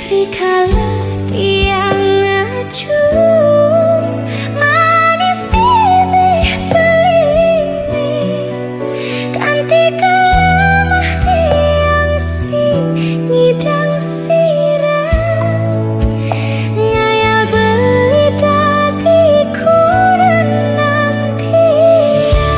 Rikala tiang ngacung manis bibih belimbing kanti kelemah tiang sing nyidang sirah ngayal beli dadi kurenam tiang.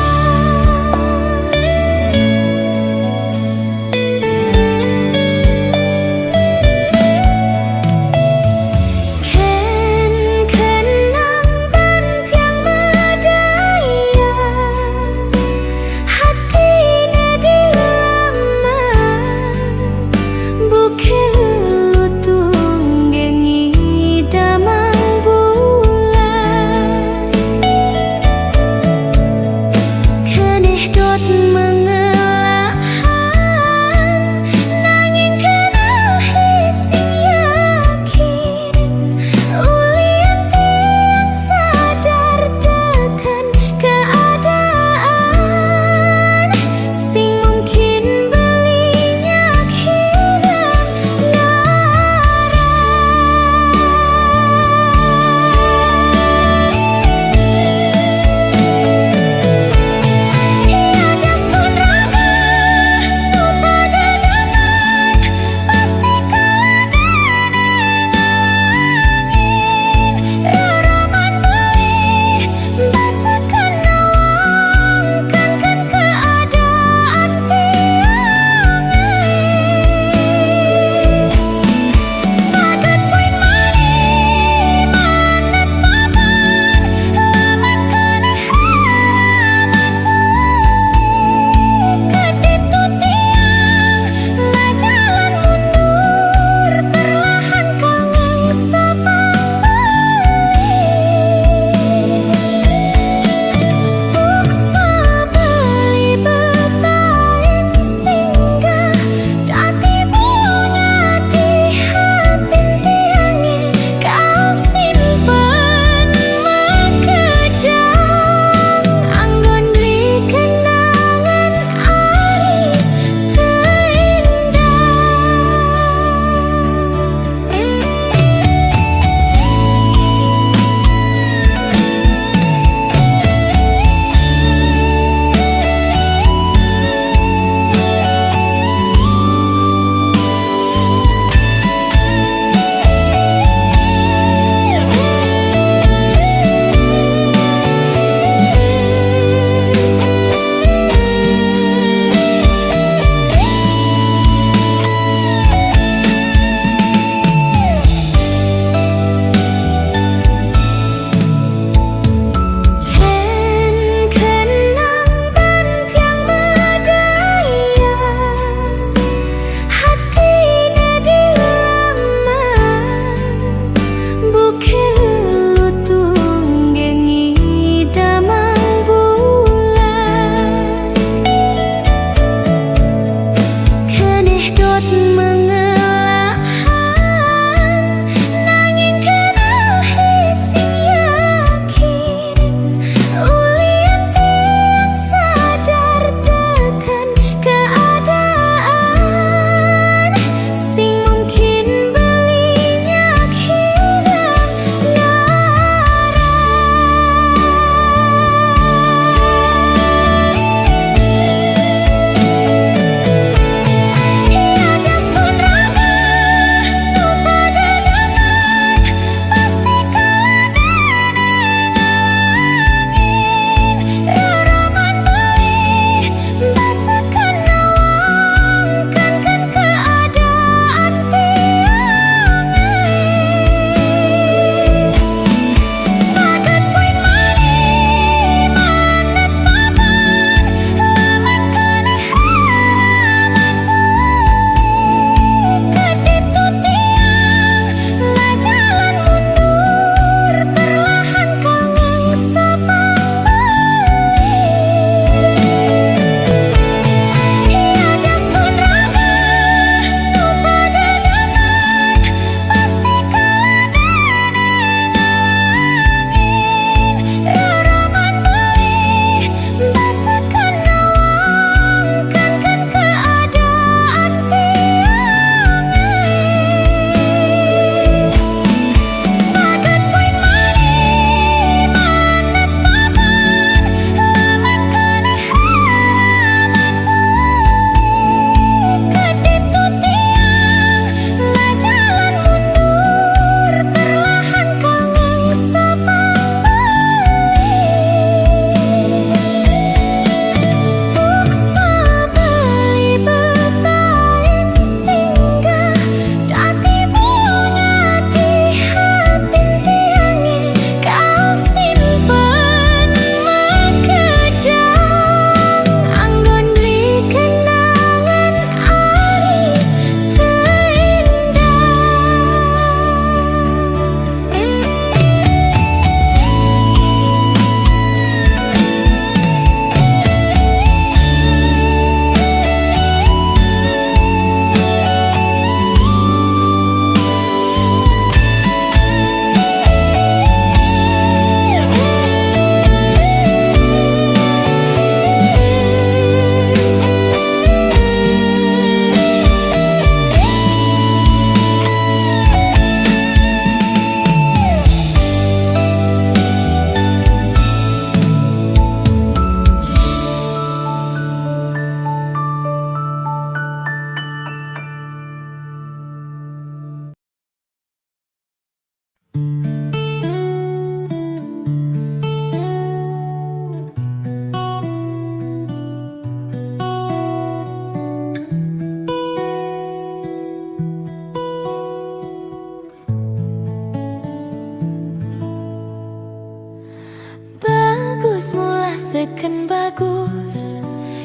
seken bagus,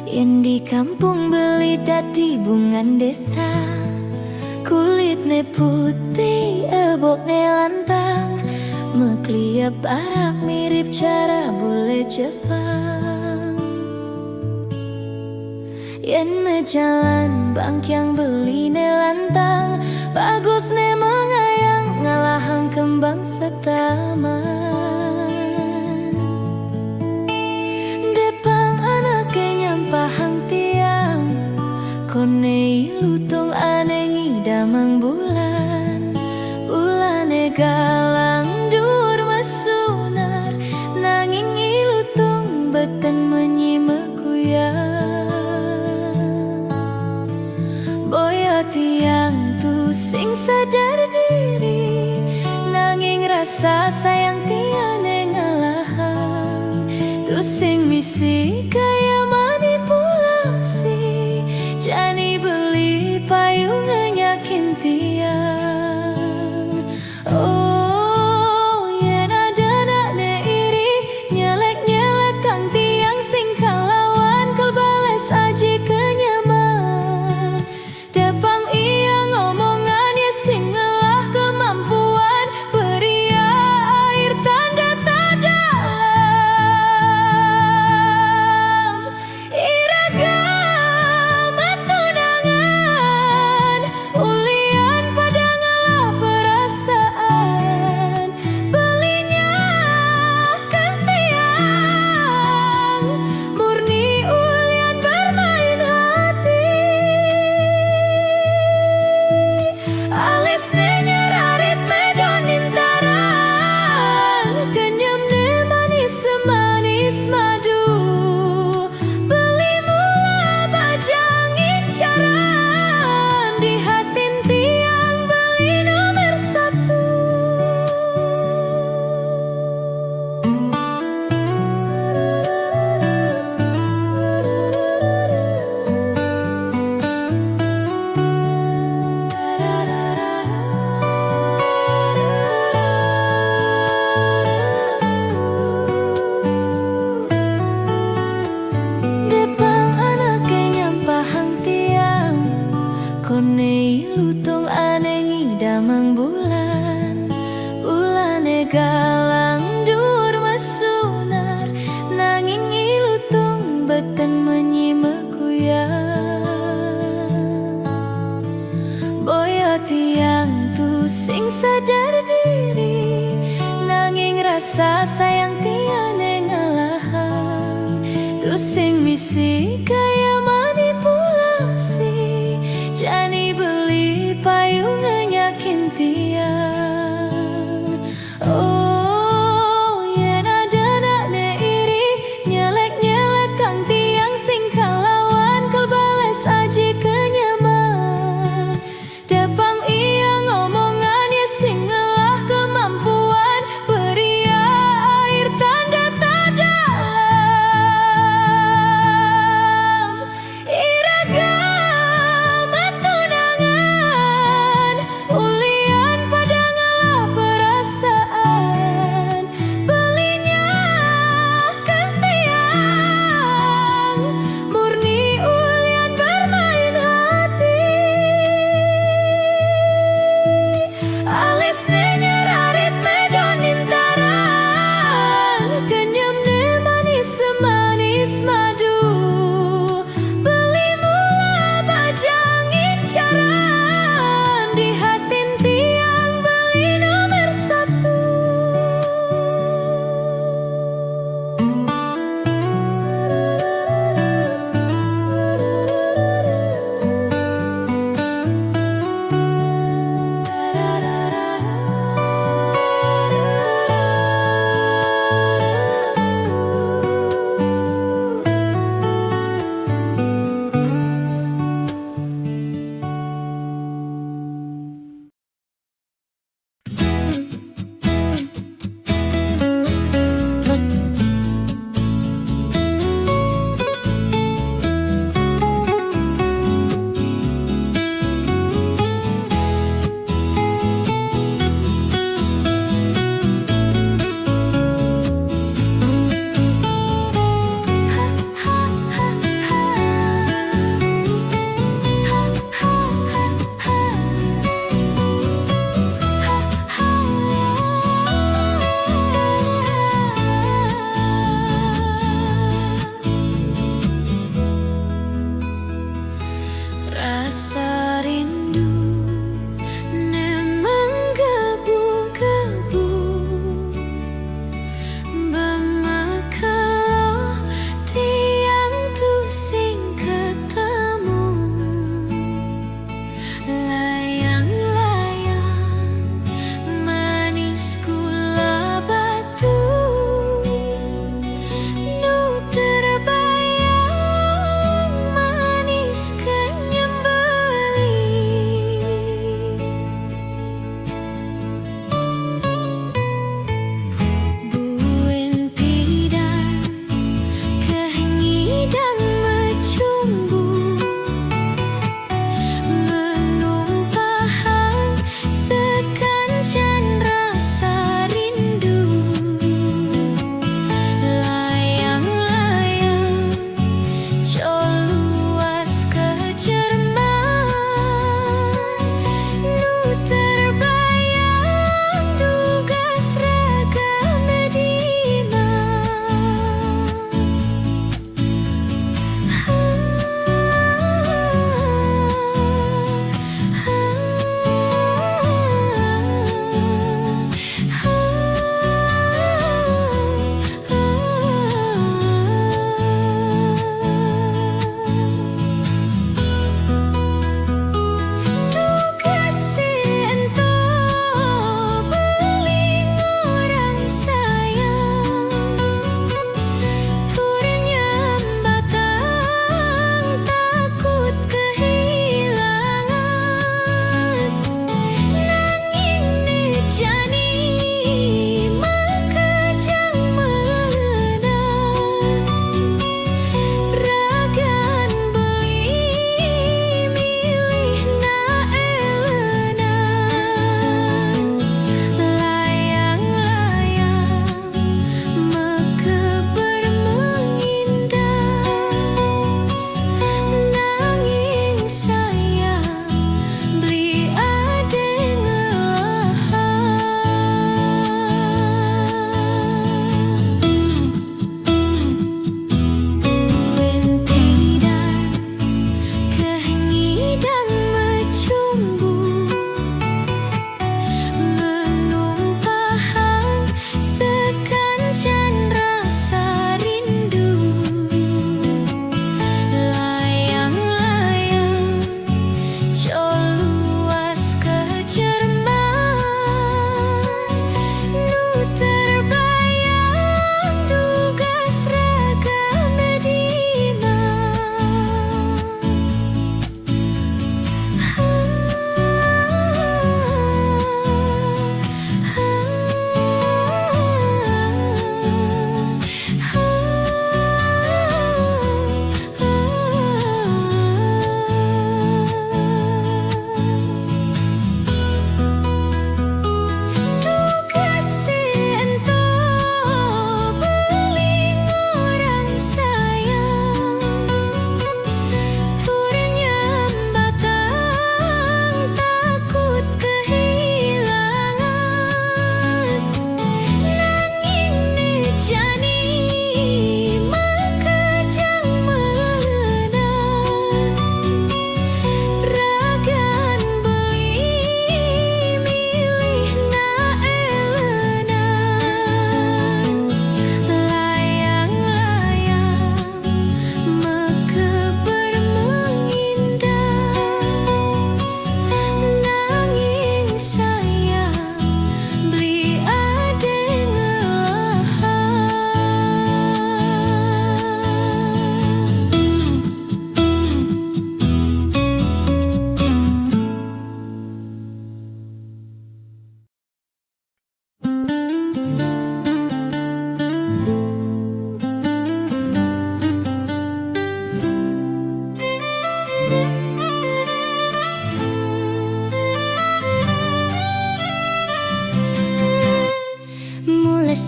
yen di kampung beli dadi bungan desa. Kulitne putih, ebokne lantang, mekliap barak mirip cara bule Jepang. Yen mejalan bangkyang beline lantang, bagusne mengayang ngalahang kembang setaman. Depang anake nyampahang tiang, kone lutung ane ngidamang bulan. Bulane galang dur mesunar, nanging ilutung beten menyimek kuyang. Boyo tiang tu sing sadar diri, nanging rasa sayang tiane ngalahang. Tu sing misi kaya manipulasi, jani beli payung nyakin tiang. Oh, yen ada nakne iri, nyelek-nyelek kang tiang sing kalawan kelbales aji kenyaman. Depang iya ngomongannya sing ngelah kemampuan, beria air tanda tak dalam. Iragam tunangan, ulian pada ngalah perasaan. Belinya kan tiang, murni ulian bermain hati. Alisne nyerarit medon intaran, kenyemne manis semanis madu. Beli mula bajang incaran, di hatin tiang beli nomor satu. Depang anake nyampahang tiang, kone lutung ane ngidamang bulan. Bulane galang dur mesunar, nanging ilutung beten menyimek kuyang. Boyo tiang tu sing sadar diri, nanging rasa sayang tiane ngalahang. Tu sing misi kaya manipulasi, jani beli payung nyakin tiang. Oh, yen ada nakne iri, nyelek-nyelek kang tiang sing kalawan kelbales aji kenyaman. Depang iya ngomongannya sing ngelah kemampuan, beria air tanda tak dalam.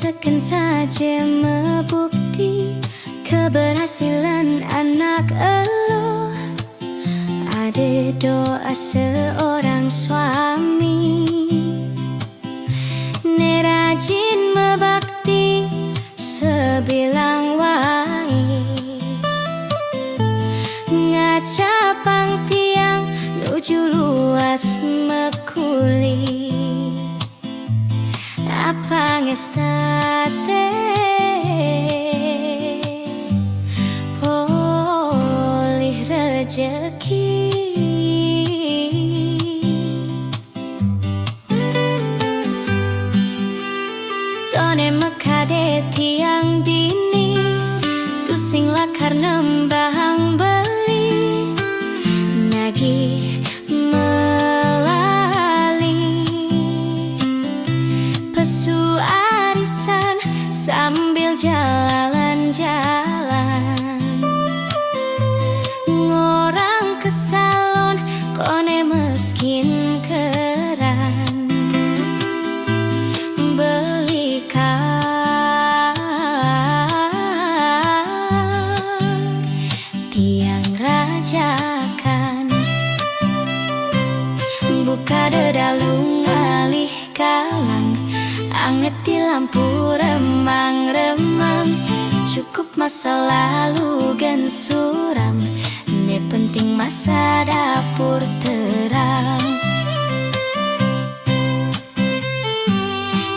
seken saja membukti keberhasilan anak elu. Ada doa seorang suami, ne rajin mebakti sebilang wai, ngacapang tiang nuju luas mekuli. Apa ngestate polih rejeki, tone mekade tiang dini tusing lakar nembahang beli nagi pesu arisan sambil jalan-jalan, ngorang ke salon kone meskin keran beli tiang rajakan, buka dedalung alih kalang, anget di lampu remang-remang. Cukup masa lalu gen suram, ne penting masa dapur terang.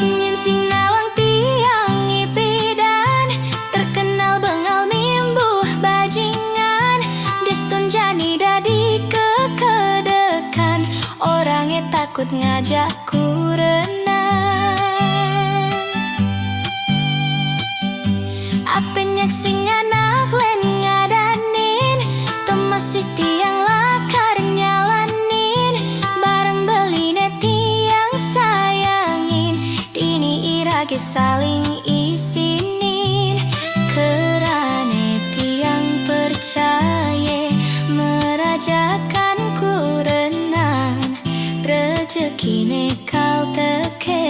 Nyen sing nawang tiang ipidan, terkenal bengal mimbuh bajingan. Deston jani dadi kekedekan, orangnya takut ngajak kurenang. Apenyak sing anak len ngadanin, masih tiang lakar nyalanin, bareng beline tiang sayangin, dini irage saling isinin. Kerane tiang percaya merajakan kurenan, rezekine kau teke.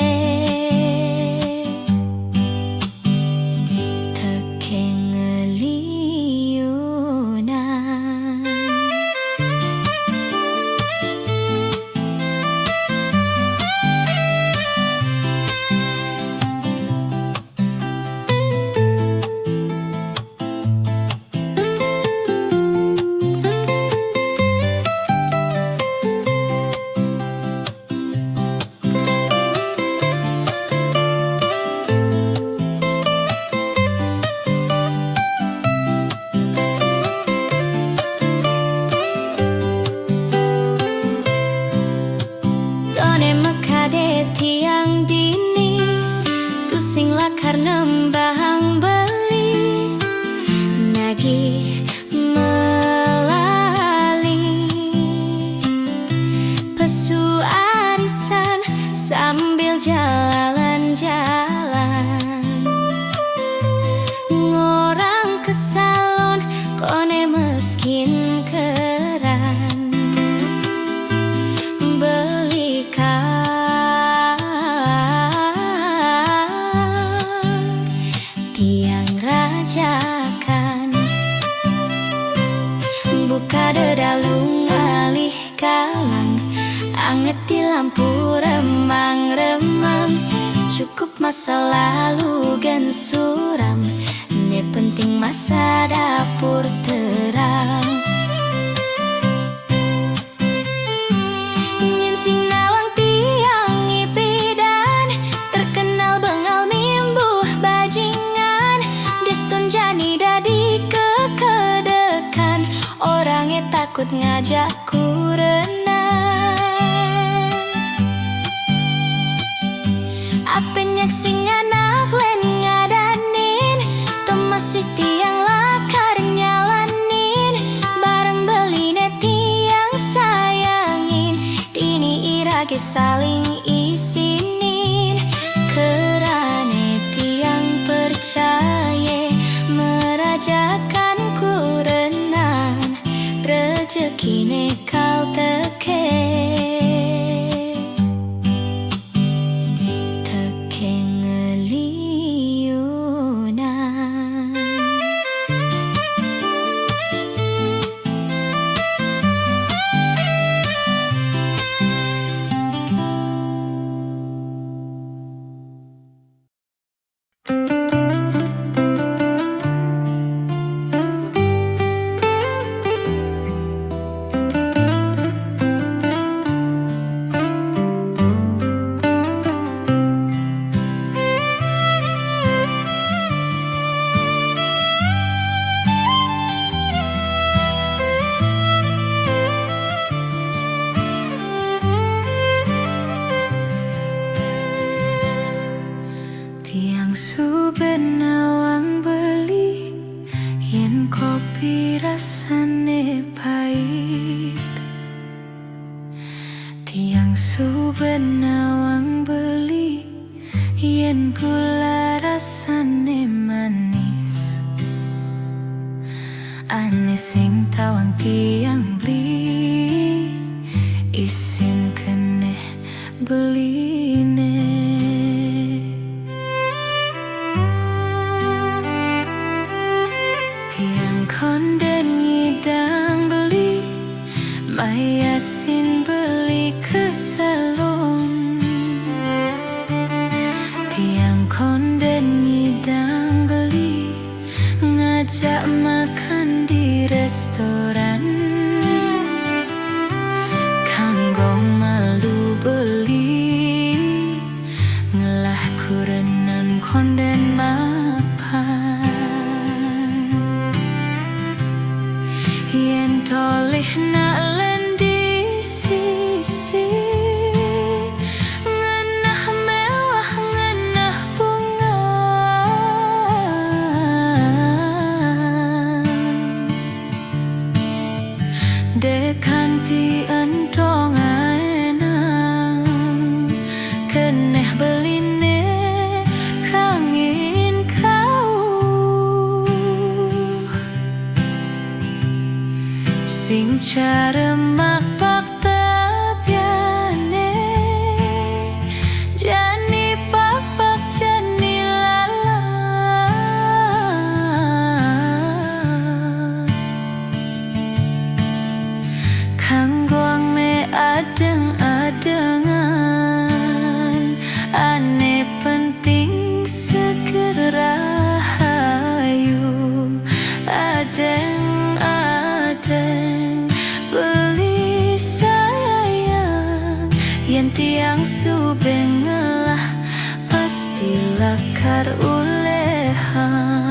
Tiang dini tusing lakar nembahang beli nagi melali pesu arisan sambil jalan-jalan, ngorang ke salon kone meskin keran beli tiang rajakan, buka dedalung alih kalang, anget di lampu remang-remang. Cukup masa lalu gen suram, ne penting masa dapur terang. Nyen sing nawang tiang ipidan, terkenal bengal mimbuh bajingan. Deston jani dadi kekedekan, orangnya takut ngajak kurenang. Apenyak sing anak len ngadanin, masih tiang lakar nyalanin, bareng beline tiang sayangin, dini irage saling isinin. Kerane tiang percaya merajakan kurenan, rezekine kau teke. Teke ngeli yen gula rasane manis, ane sing tawang tiang beli, isin keneh beline. Tiang konden ngidang beli, mayasin beli ke salon. Tiang konden ngidang beli, ngajak makan di restoran. Kanggo malu beli, ngelah kurenan konden mapan. Yen toleh nak lendi sisi, ngenah mewah ngenah bunga. Dekanti entong enang, keneh beline kangin kau. Sing caremak bak tapiane, jani pak bak jani lala. Kanggoang me adeng-adengan, ane penting seger rahayu. Adeng-adeng beli sayang, yen tiang subeng ngelah pasti lakar ulehan.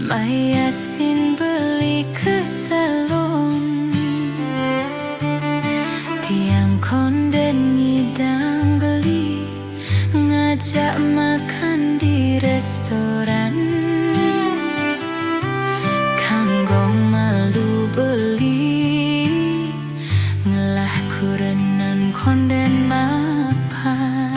Mayasin beli ke salon. Tiang konden ngidang beli, ngajak makan di restoran. Kanggo malu beli, ngelah kurenan konden mapan.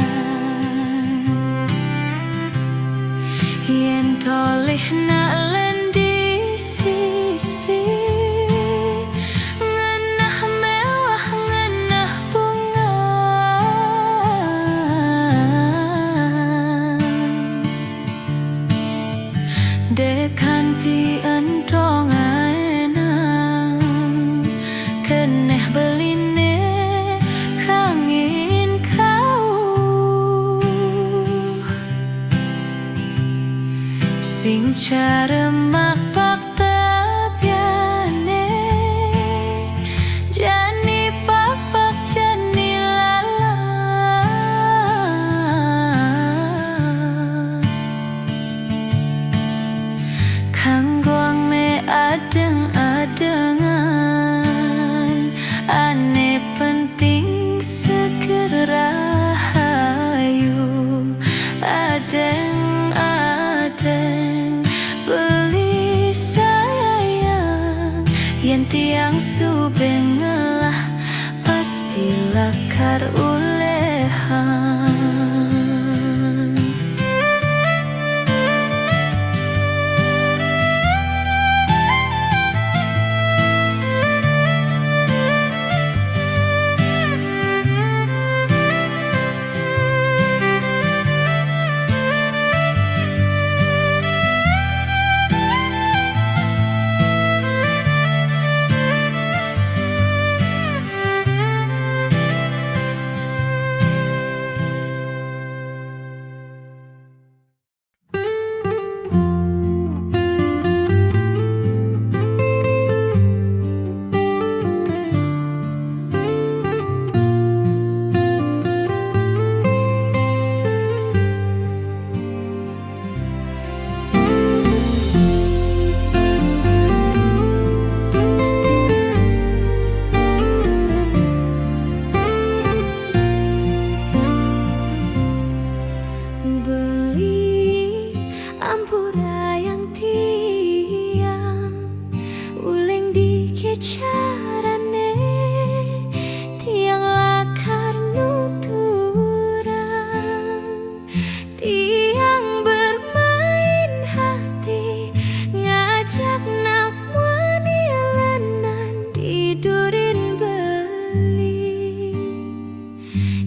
Yen toleh nak lendi sisi, ngenah mewah ngenah bunga. Dekanti entong enang, keneh beline kangin kau. Sing caremak bak tapiane, jani pak bak jani lala. Kanggoang me adeng-adengan, ane penting seger rahayu. Adeng-adeng beli sayang, yen tiang subeng ngelah pasti lakar ulehan.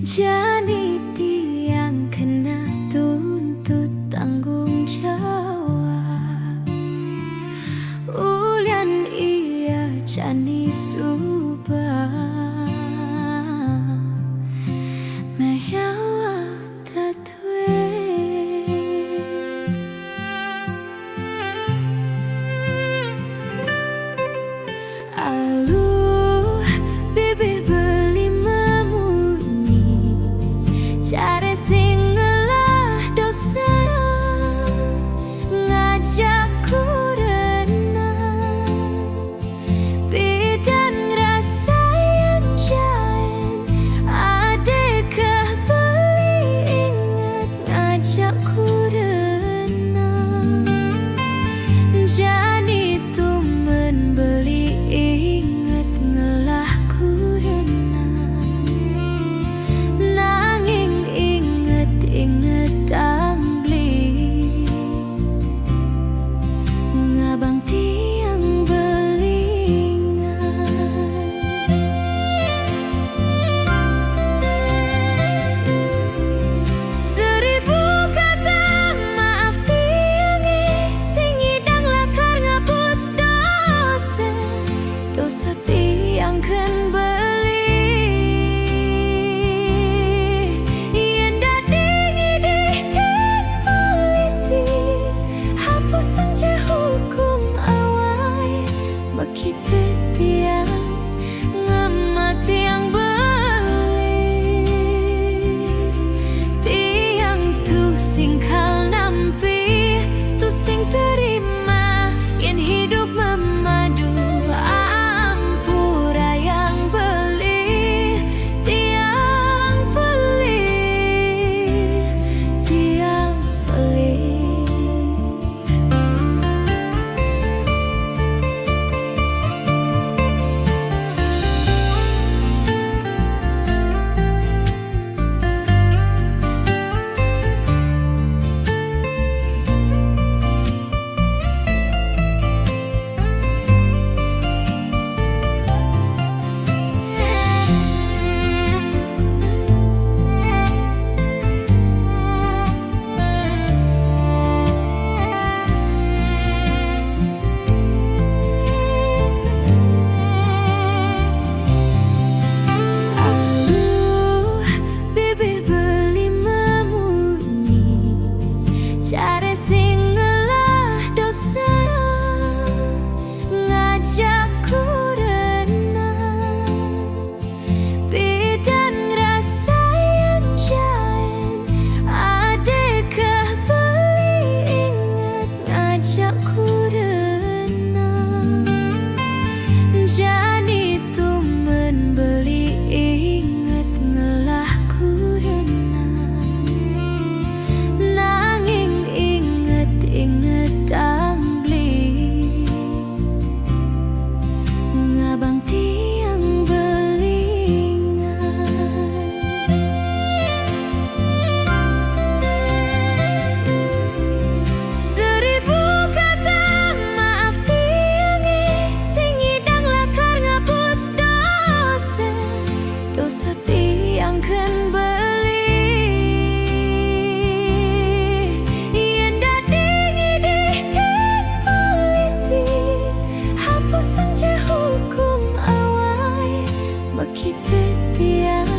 Jadi tiang kena tuntut tanggung jawab. Ulian iya jani subah meyawa tatwe. Aluh bibih beli mamunyi cari sing ngelah dosa ngajakku renang bidan ngerasa yang jain adekah beli ingat ngajakku renang jadi tumen beli ingat ngelah ku renang nanging inget ang beli ngabang tiang belingan. Seribu kata maaf tiangi sing idang lakar ngapus dosa dosa tiang kan beli yen dadi ngidihkan polisi hapus sanje hukum awai begitu tiang ngemati yang beli tiang tu singkal nampi tu sing terima yen hidup memadu ampura yang beli tiang beli tiang beli. Aluh bibih beli mamunyi cari sing ngelah dosa ngajakku renang bidan ngerasa yang jain adekah beli ingat ngajakku renang jadi tumen beli inget ngelah ku renang nanging inget ang beli ngabang tiang belingan. Seribu kata maaf tiangi sing idang lakar ngapus dosa dosa tiang kan beli yen dadi ngidihkan polisi hapus sanje hukum awai begitu tiang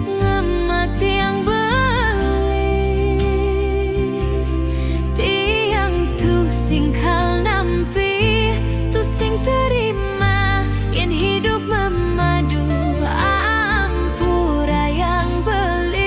ngemati yang beli tiang tu singkal nampi tu sing terima yen hidup memadu ampura yang beli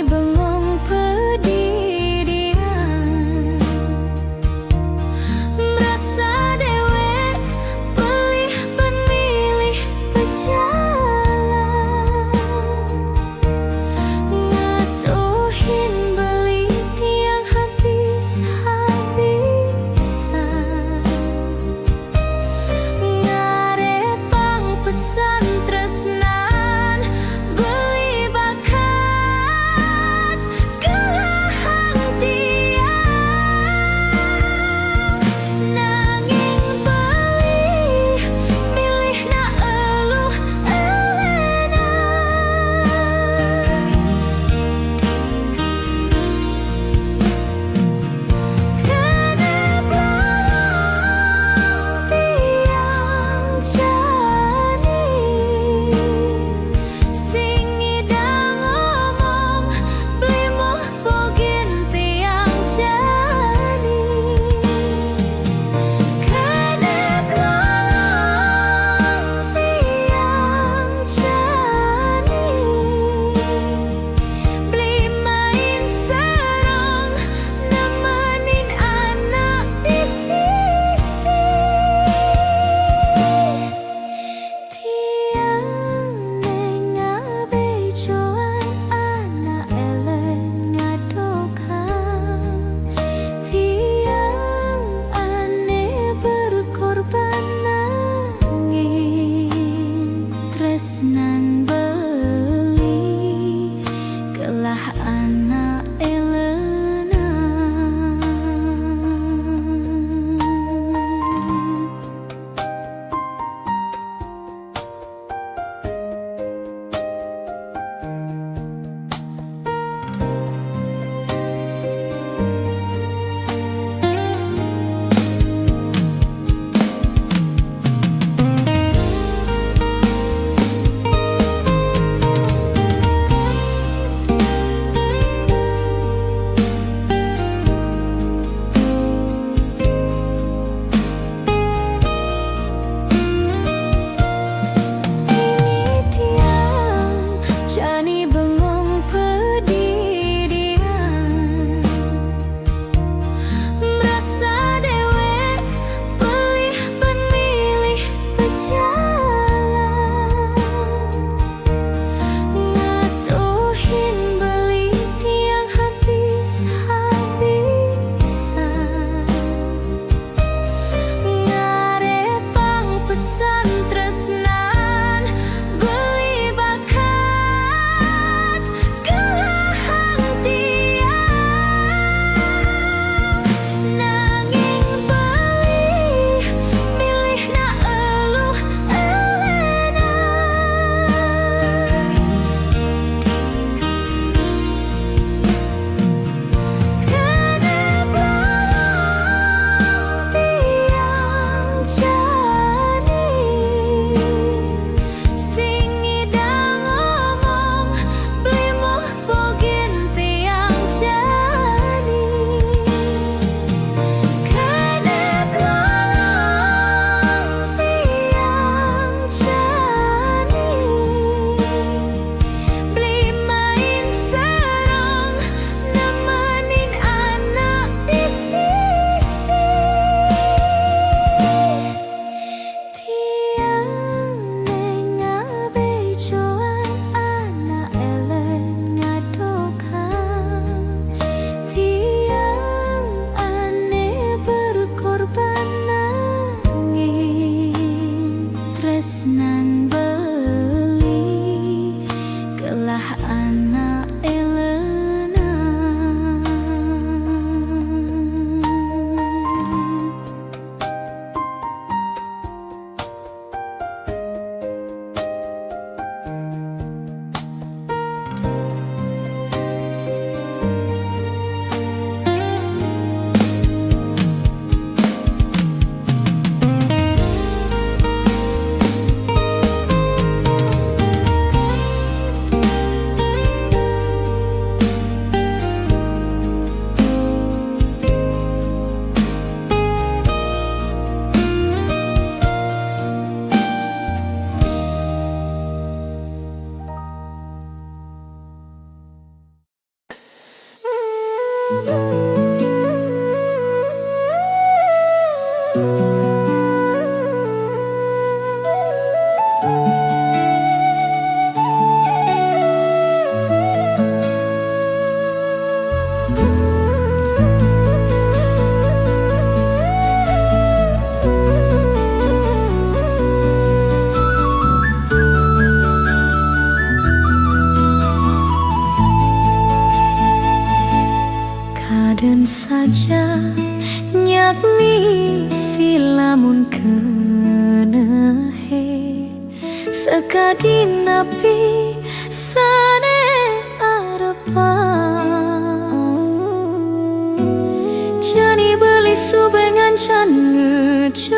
bengong pedidian, merasa dewe pelih pemilih pejalan, ngatuhin beli tiang habis-habisan, ngarepang pesan tresnan beli bakat gelahang tiang, nanging beli milih na eluh elena. Kenep lalong tiang jani, sing idang ngomong beli moh bogin tiang jani. Kenep lalong tiang jani, beli main serong nemenin anak di sisi. Tiang nengabe joan anak eleng ngadokan, tiang aneh berkorban nanging tresnan beli gelah anak elena. Dan saja nyak mi silamun kenehe sekadi napi sane arepan jani beli subengan can ngejohan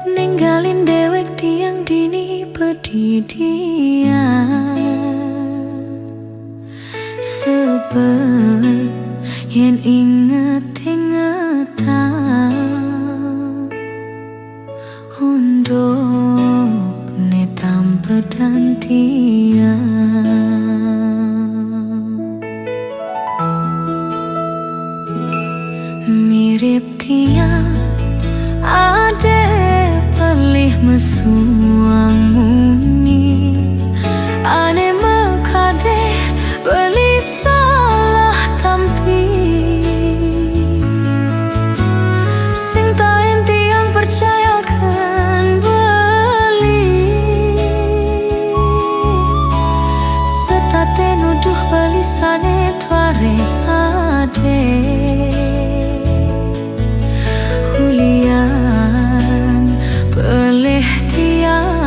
ninggalin dewek tiang dini pedidian sebab yen inget-ingetan undop ne tanpa dantian mirip tiang ade pelih mesuang muni ane mekade beli salah tampi sing tain tiang percayakan beli setate nuduh balisane tuare ade hulian pelih tiang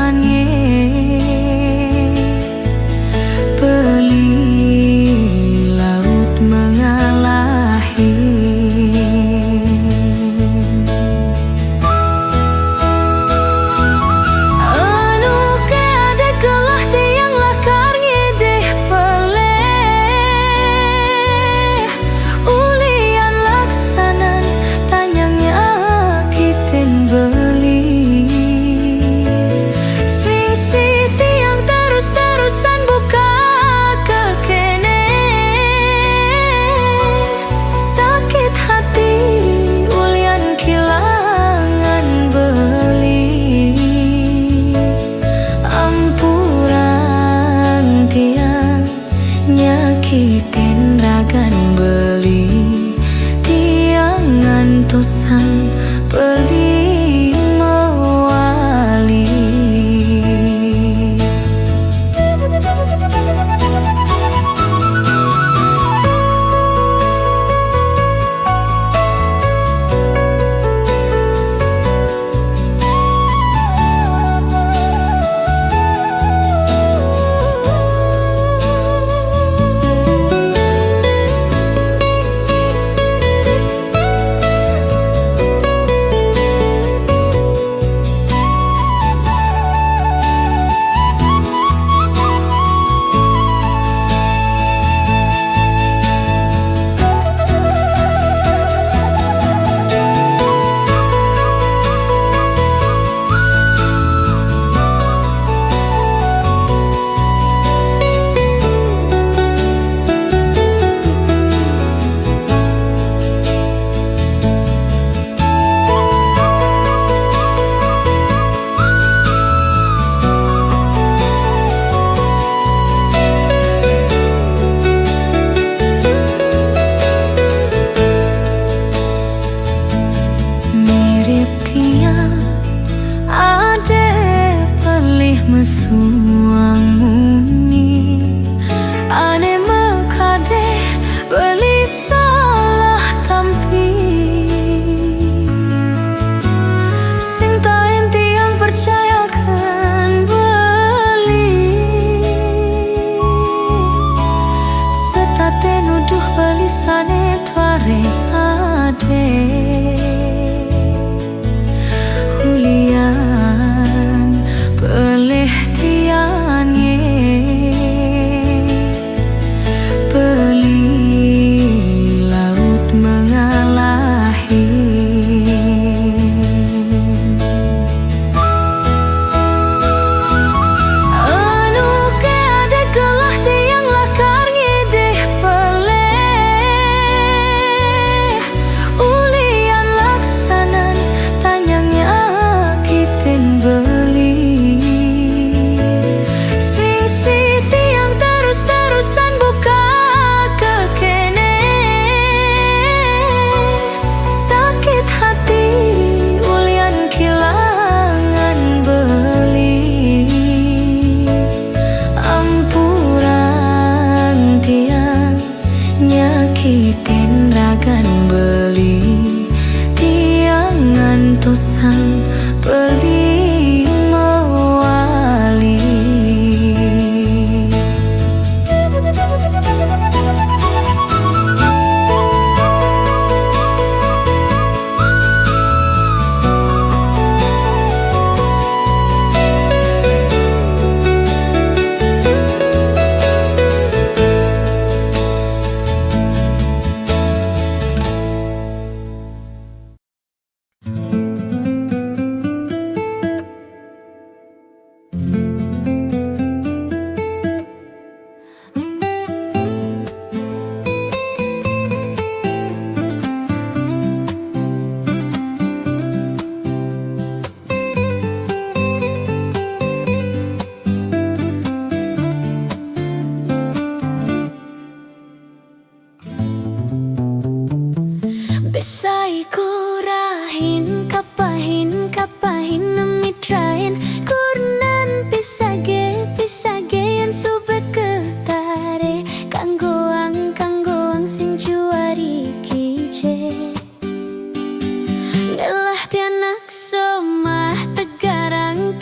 nyakitin ragan beli tiang ngantusan beli mewali mesuang muni ane mekade beli salah tampi sing tain tiang percayakan beli setate nuduh balisane tuare ade hulian pelih tian beli laut mengalahi anu ke ada kelah tiang Besai kurahin kapahin kapahin namitrain kurnan pisage pisagean subet ketare kanggoang sing juari kije Delah pianak somah tegarang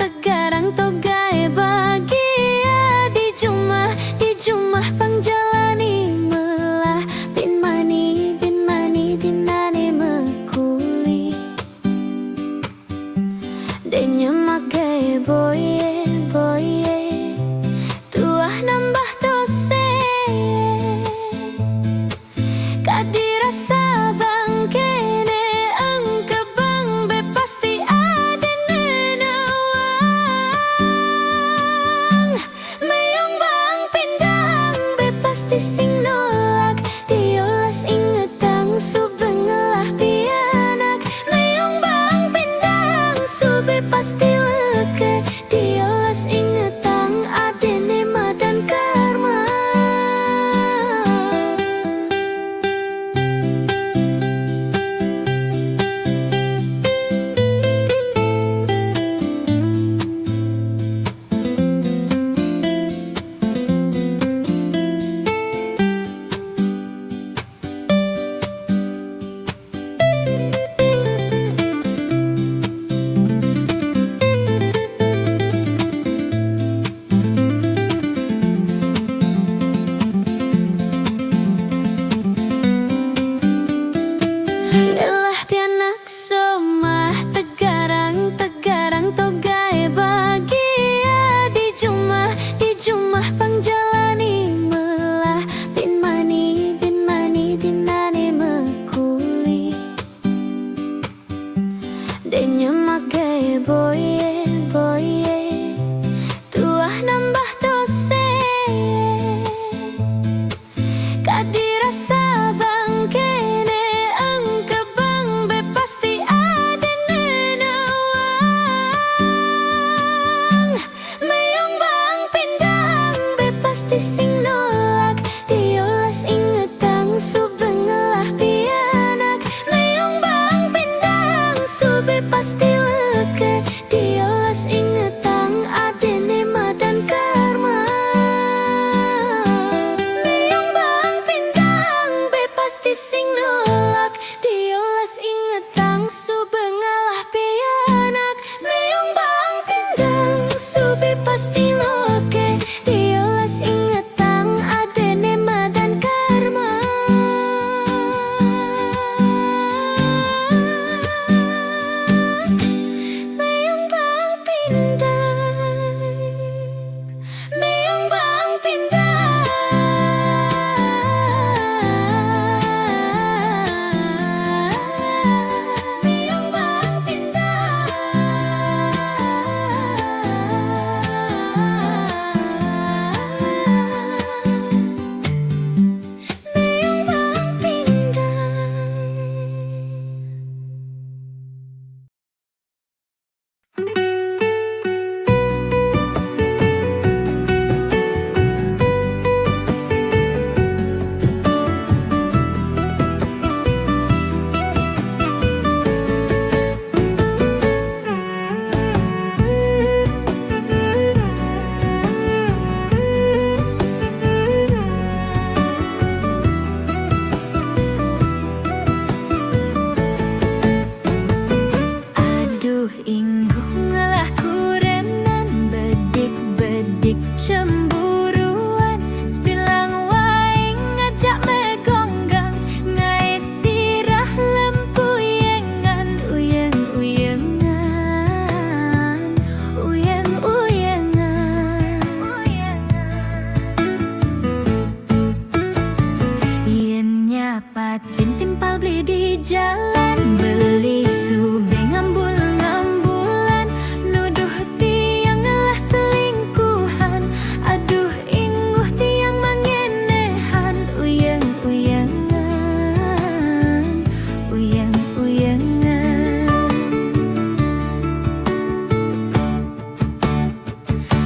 togae bahagia di jumah pangjalani melah bin mani dinane mekuli denya magai boye tuah nambah tose kadirasa bangkene engke bang be pasti ada nenawang meyong bang pindang be pasti sing nolak diolas ingetang subengelah pianak meyong bang pindang sube pasti leke diolas ingetang adene madan karma Delah pianak somah tegarang togae bahagia di jumah pangjalani melah bin mani dinane mekuli denya magai boye tuah nambah tose kadirasa bangkene engke bang be pasti ada nenawang meyong bang pindang be pasti sing nolak diolas ingetang subengelah pianak meyong bang pindang sube pasti leke diolas ingetang adene madan karma meyong bang pindang be pasti sing nolak diolas ingetang subengelah pianak meyong bang pindang sube pasti leke diolas ingetang adene madan karma meyong bang pindang meyong bang pindang meyong bang pindang meyong bang Aduh ingguh ngalah kurenan bedik cemburuan sebilang waing ngajak megonggang ngai sirah lempuyengan uyeng-uyengan yen nyapatin timpal beli di jalan beli sube ngambulan nuduh tiang ngelah selingkuhan aduh ingguh tiang mangenehan uyeng-uyengan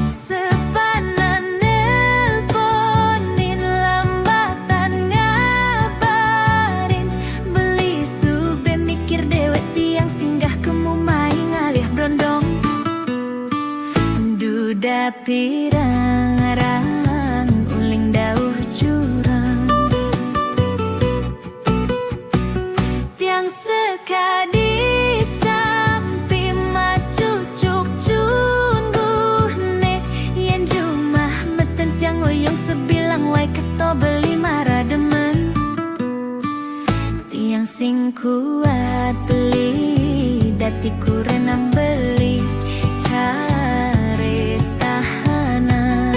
sepanan nelponin lambatan ngabarin beli sebilang wae keto beli marademen. Tiang sing kuat beli dati kurenam beli cari tahanan.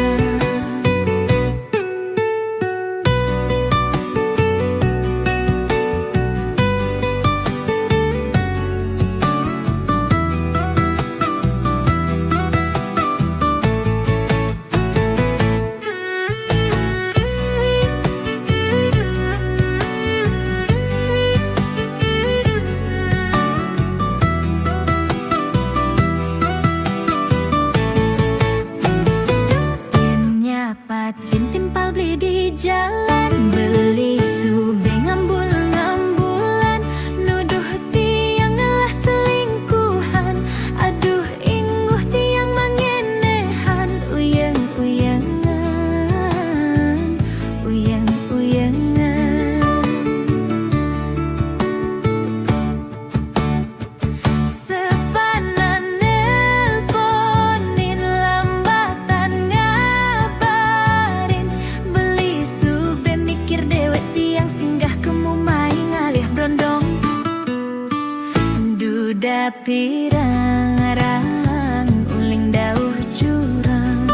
Patin timpal beli di jalan, beli subeng ngambul-ngambulan, nuduh tiang ngelah selingkuhan, aduh ingguh tiang mangenehan, uyang-uyangan, uyang-uyangan. Sepanan nelponin lambatan ngabarin, beli sube mikir dewek tiang singgah kemumai ngalih brondong. Duda pirang-arang uling dauh jurang,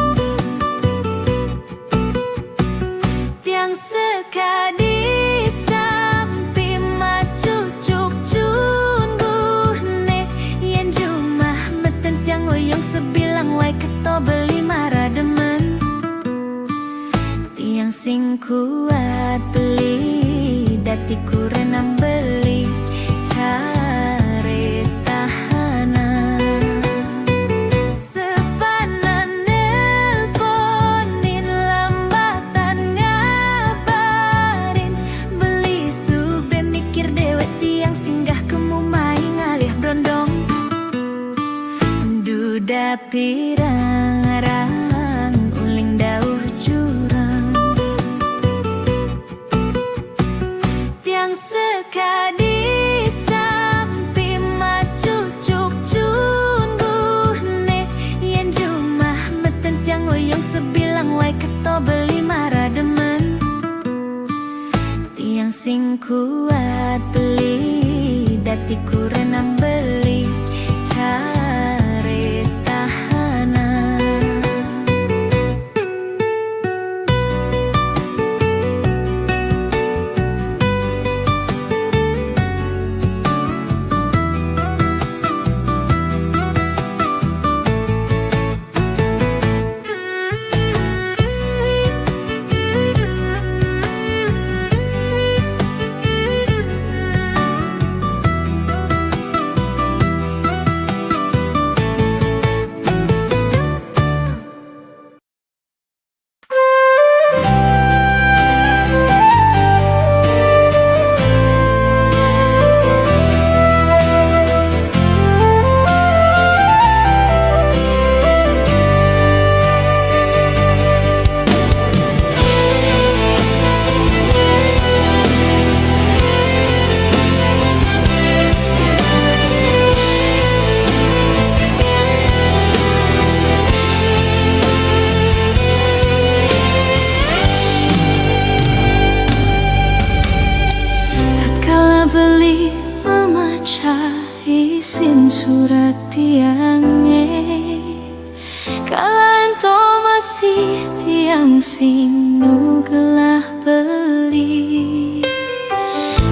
tiang sekadi sampi maju cuk cungguhne, yen jumah meten tiang oyong sebilang wae keto beli marademen. Tiang sing kuat beli dati kurenam beli cari tahanan. Sepanan nelponin lambatan ngabarin, beli sube mikir dewek tiang singgah kemumai ngalih brondong. Duda pirang-arang uling dauh jurang, tiang sekadi sampi maju cuk cungguhne, yen jumah meten tiang oyong sebilang wae keto beli marademen. Tiang sing kuat beli dati kurenam beli cari tahanan. Beli memaca isin surat tiange, kala ento masih tiang sing nugelah beli.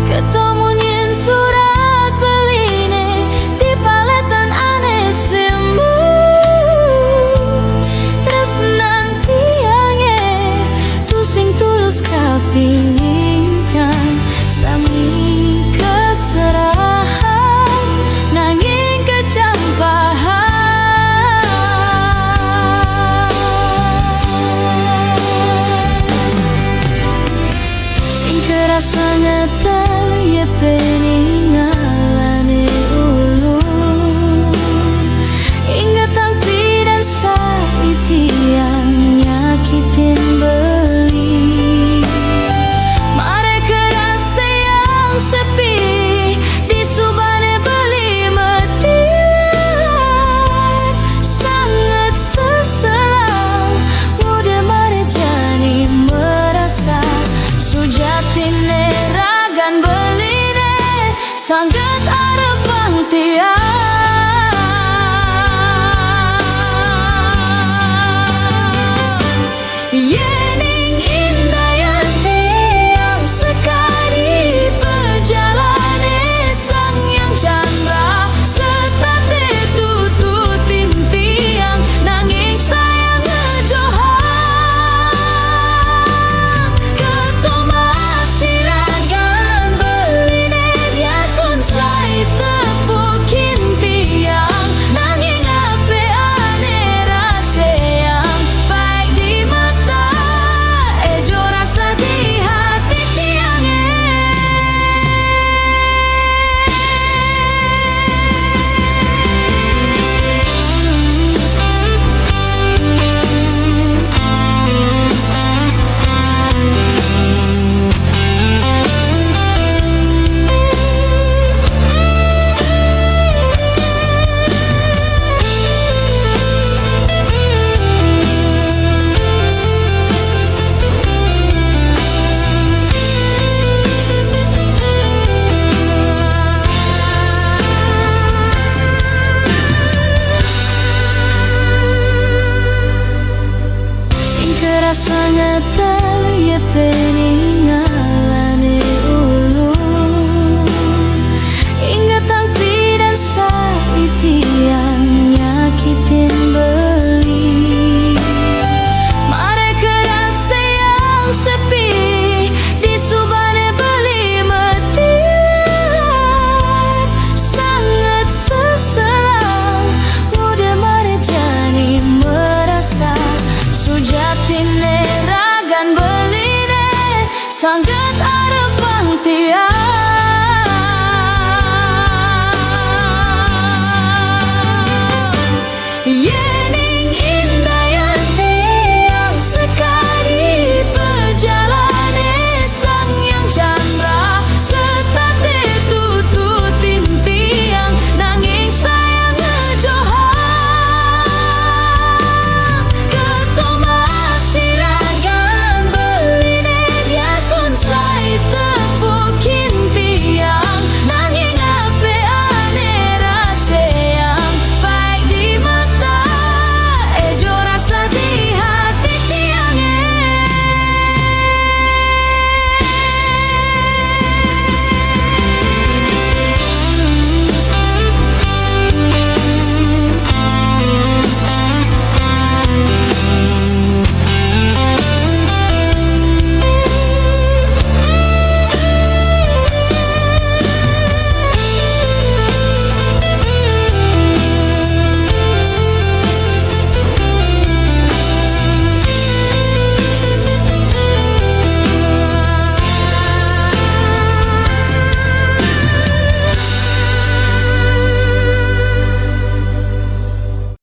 Ketemu nyen surat beline di paletan aneh semu, tresnan tiange tu sing tulus kapilingkan sami keserahan nanging kecampahan. Sing kerasa ngetel ye peningalane ulun, ingat tampi dan saiti yang nyakitin beli. Mereka rasa yang sepi di subane beli metilan, sangat seselang muda mare jani merah. sangat ya peninggalane ulu ingatan pidan saiti yang nyakitin beli mereka rasa yang sepi di subane beli metilan sangat seselang muda marejani merasa sujatine ragan beline sangat arep tiang